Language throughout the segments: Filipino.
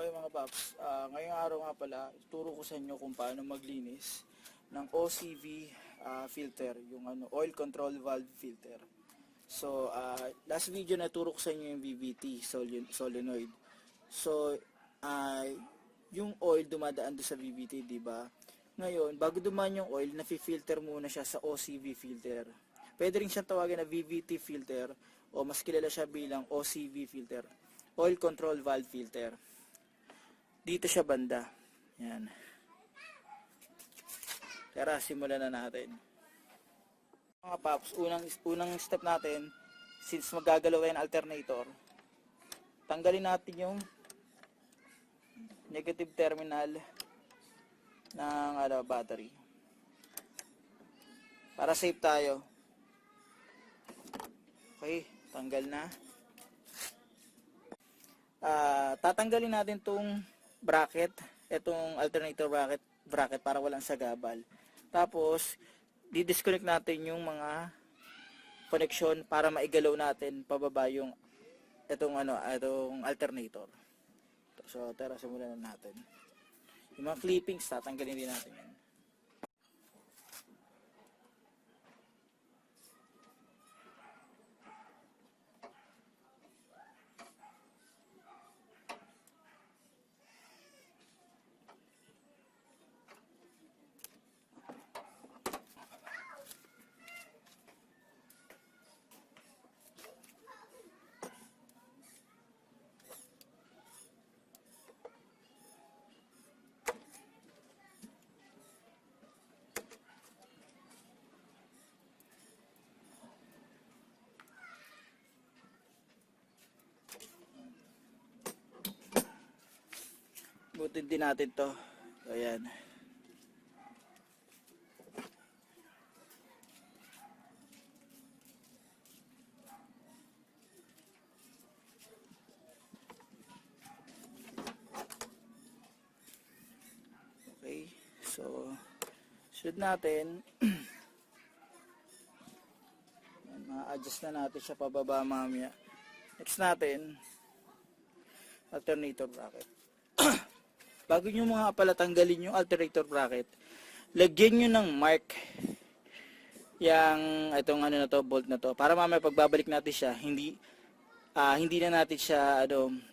Okay mga paps, ngayong araw nga pala, ituro ko sa inyo kung paano maglinis ng OCV filter, yung oil control valve filter. So, last video naturo ko sa inyo yung VVT, solenoid. So, yung oil dumadaan doon sa VVT, di ba? Ngayon, bago dumaan yung oil, nafi-filter muna siya sa OCV filter. Pwede rin siya tawagin na VVT filter o mas kilala siya bilang OCV filter, oil control valve filter. Dito siya banda. Yan. Tara, simulan na natin. Mga paps, unang step natin, since magagalaw yung alternator, tanggalin natin yung negative terminal ng battery. Para safe tayo. Okay, tanggal na. Tatanggalin natin tong bracket, itong alternator bracket para walang sagabal. Tapos di-disconnect natin yung mga connection para maigalaw natin pababa yung itong alternator. So tara, simulan na natin. Yung mga clippings tatanggalin din natin yan. Butin din natin to. Ayan. Okay. So, sunod natin. Ma-adjust na natin siya pababa mamaya. Next natin, alternator bracket. Bago nyo mga pala tanggalin yung alternator bracket, lagyan nyo ng mark itong na to, bolt na to, para mamaya pagbabalik natin siya, hindi na natin siya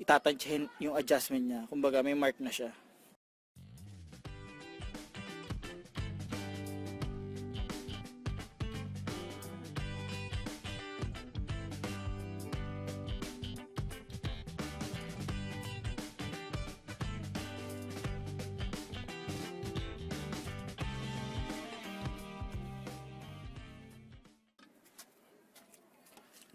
itatansyahin yung adjustment niya. Kumbaga may mark na siya.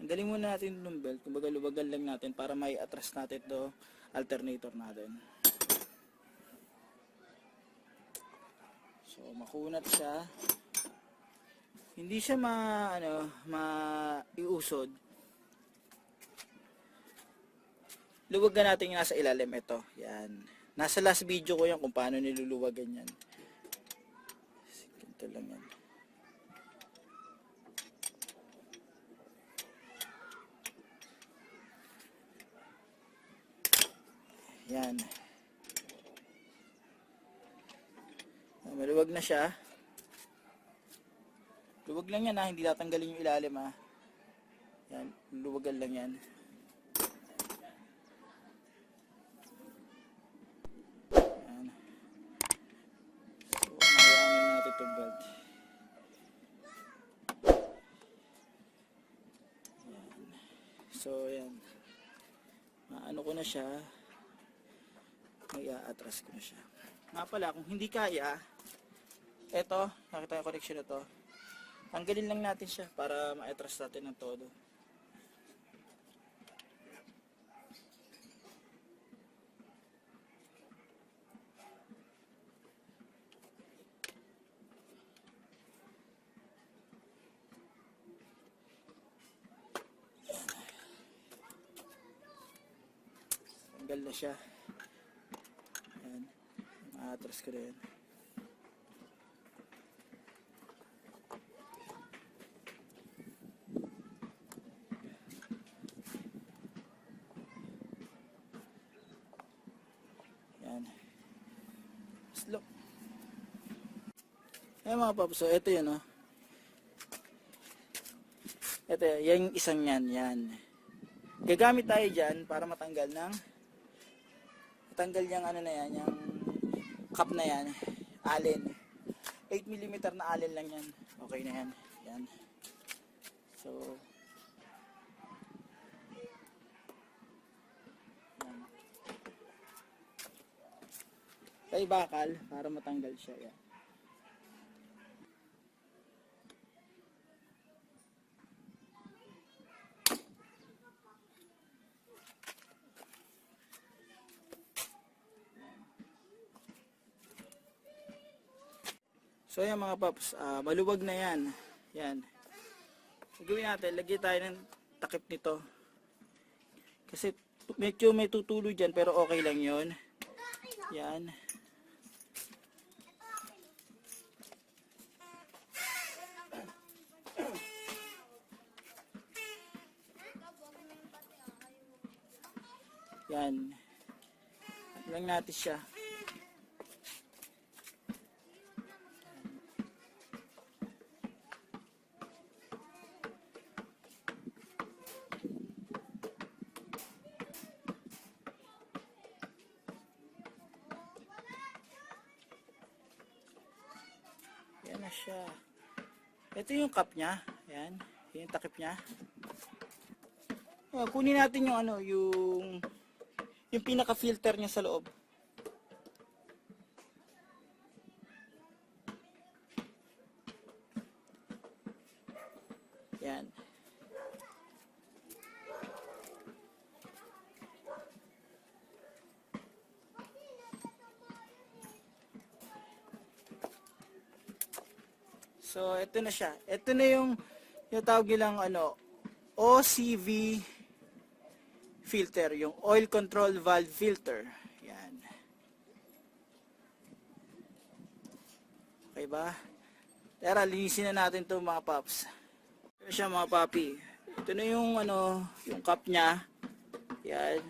Tanggalin muna natin yung belt, kumbaga luwagan lang natin para may atras natin to alternator natin. So makunat siya. Hindi siya maiusod. Luwagan natin yung nasa ilalim ito. Yan. Nasa last video ko yan kung paano niluluwagan yan. Ito lang yan. Yan. Maluwag na siya. Luwag lang yan hindi tatanggalin yung ilalim Yan, luwagan lang yan. Yan. So, mayayanin natin itong belt. Yan. So, yan. Maano ko na siya. May-atras ko na siya. Nga pala, kung hindi kaya, eto, nakita yung connection na to, tanggalin lang natin siya para ma-atras natin ng todo. Tanggal na siya. Atras ko rin. Ayan mga paps, so ito yun, oh. Ito, yan yung isang yan. Gagamit tayo dyan para matanggal yung ano na yan, yung cup na yan, allen. 8mm na allen lang yan. Okay na yan. Yan. So, yan. Tayo bakal para matanggal siya. Yan. So yan mga paps, maluwag na yan. Yan. Gawin natin, lagyan tayo ng takip nito. Kasi medyo may tutuloy dyan pero okay lang yun. Yan. Yan. Lang natin siya. Yan na siya. Ito yung cup niya. Yan. Yan yung takip niya. Kunin natin yung ano, yung pinaka-filter niya sa loob. Yan. So, ito na siya. Ito na yung tawag nilang ano, OCV filter, yung oil control valve filter. Yan. Okay ba? Tara, linisin na natin 'to mga paps. Ito siya mga papi. Ito na yung ano, yung cup niya. Yan.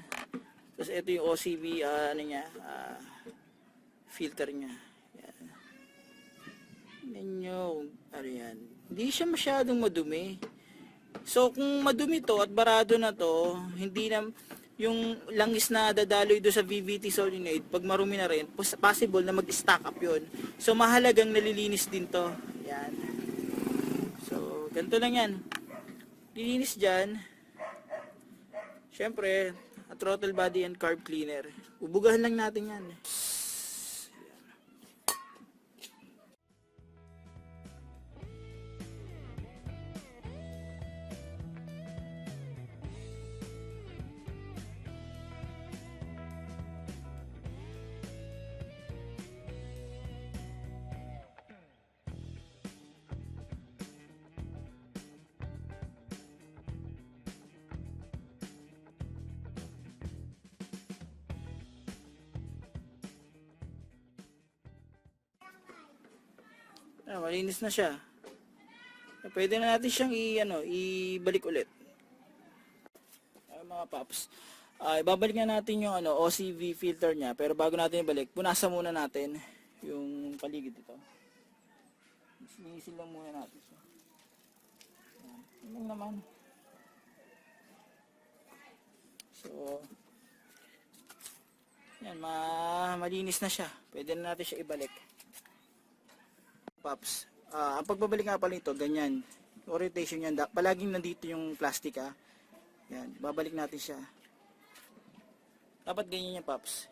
Tapos ito yung OCV ano niya, filter niya. Yan. Ninyo, ano yan. Hindi siya masyadong madumi. So kung madumi to at barado na to, hindi na yung langis na dadaloy do sa VVT solenoid, pag marumi na rin, possible na mag-stack up yun. So mahalagang nalilinis din to. Yan. So ganito lang yan. Lilinis dyan. Syempre, a throttle body and carb cleaner. Ubugahan lang natin yan. Malinis na siya. Pwede na natin siyang ibalik ulit. Mga paps. Ibabalik na natin yung OCV filter niya, pero bago natin ibalik, punasan muna natin yung paligid dito. Linisin lang muna natin siya. Yan lang naman. So, yan, malinis na siya. Pwede na natin siya ibalik. Paps, ang pagbabalik nga pala nito, ganyan. Orientation yan, palaging nandito yung plastic Yan, babalik natin siya. Dapat ganyan yan, Paps.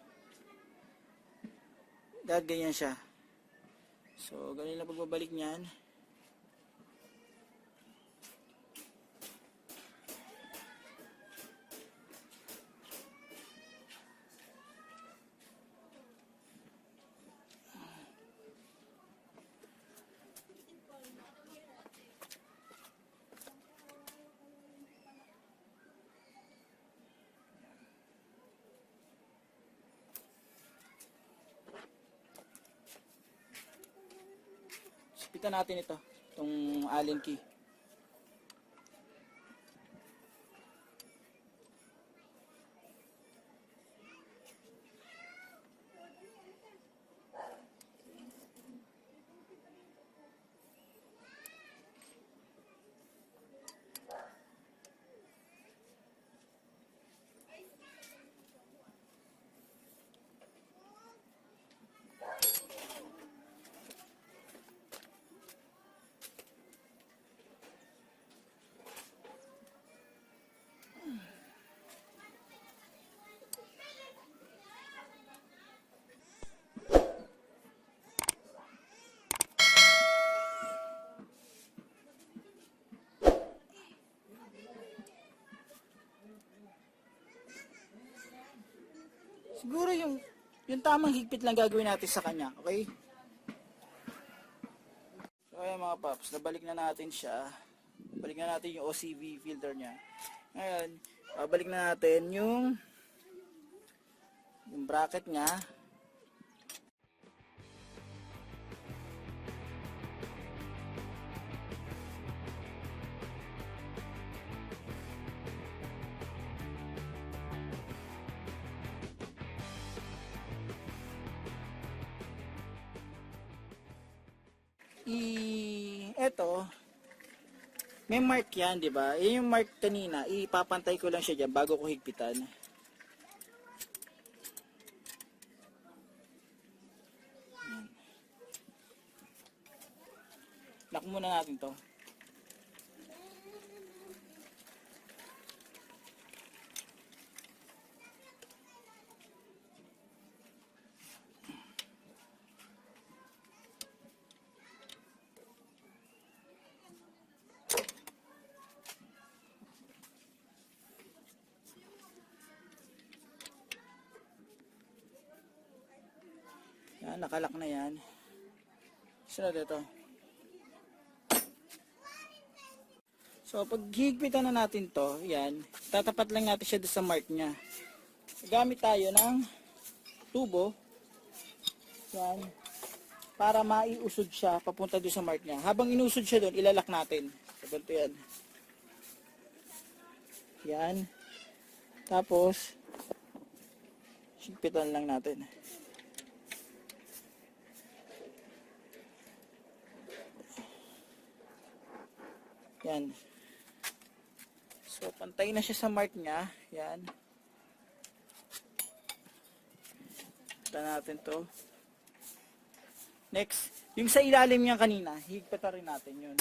Dapat ganyan siya. So, ganyan na pagbabalik niyan. Sipitan natin itong allen key. Siguro yung tamang higpit lang gagawin natin sa kanya, okay? So ayan mga paps, nabalik na natin siya. Balik na natin yung OCV filter niya. Ngayon, balik na natin yung bracket niya. Eto, may mark yan, di ba? Yung mark kanina, ipapantay ko lang siya dyan bago ko higpitan. Lock muna natin to. Yan, nakalak na yan. Sunod ito. So, pag higpitan na natin to, yan, tatapat lang natin siya doon sa mark niya. Gamit tayo ng tubo, yan, para maiusod siya papunta doon sa mark niya. Habang inusod siya doon, ilalak natin. So, ganito yan. Yan. Tapos, higpitan lang natin. Yan. So, pantay na siya sa mark niya. Yan. Ito natin to. Next, yung sa ilalim niya kanina, higpitan rin natin yun.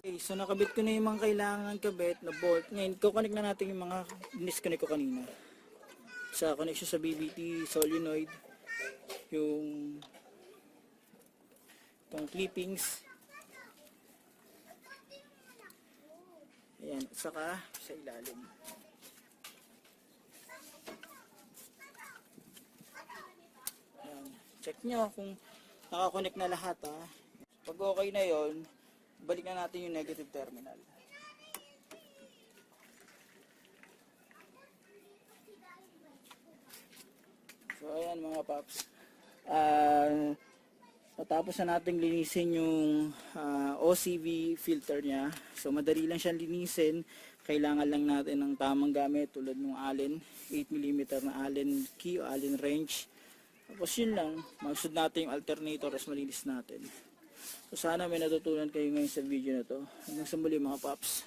Okay, so nakabit ko na yung mga kailangan kabit na bolt. Ngayon, kukonek na natin yung mga disconnect ko kanina. Sa connection sa BBT, solenoid, yung itong clippings. Ayan, saka sa ilalim. Ayan, check nyo kung nakakonect na lahat ha. Pag okay na yon, balik na natin yung negative terminal. So ayan mga paps, matapos na natin linisin yung OCV filter nya. So madali lang siyang linisin. Kailangan lang natin ng tamang gamit tulad ng Allen 8mm na Allen key o Allen wrench. Tapos yun lang, magsud natin yung alternator as malinis natin. So sana may natutunan kayo ngayon sa video na to. Hanggang sa muli mga paps.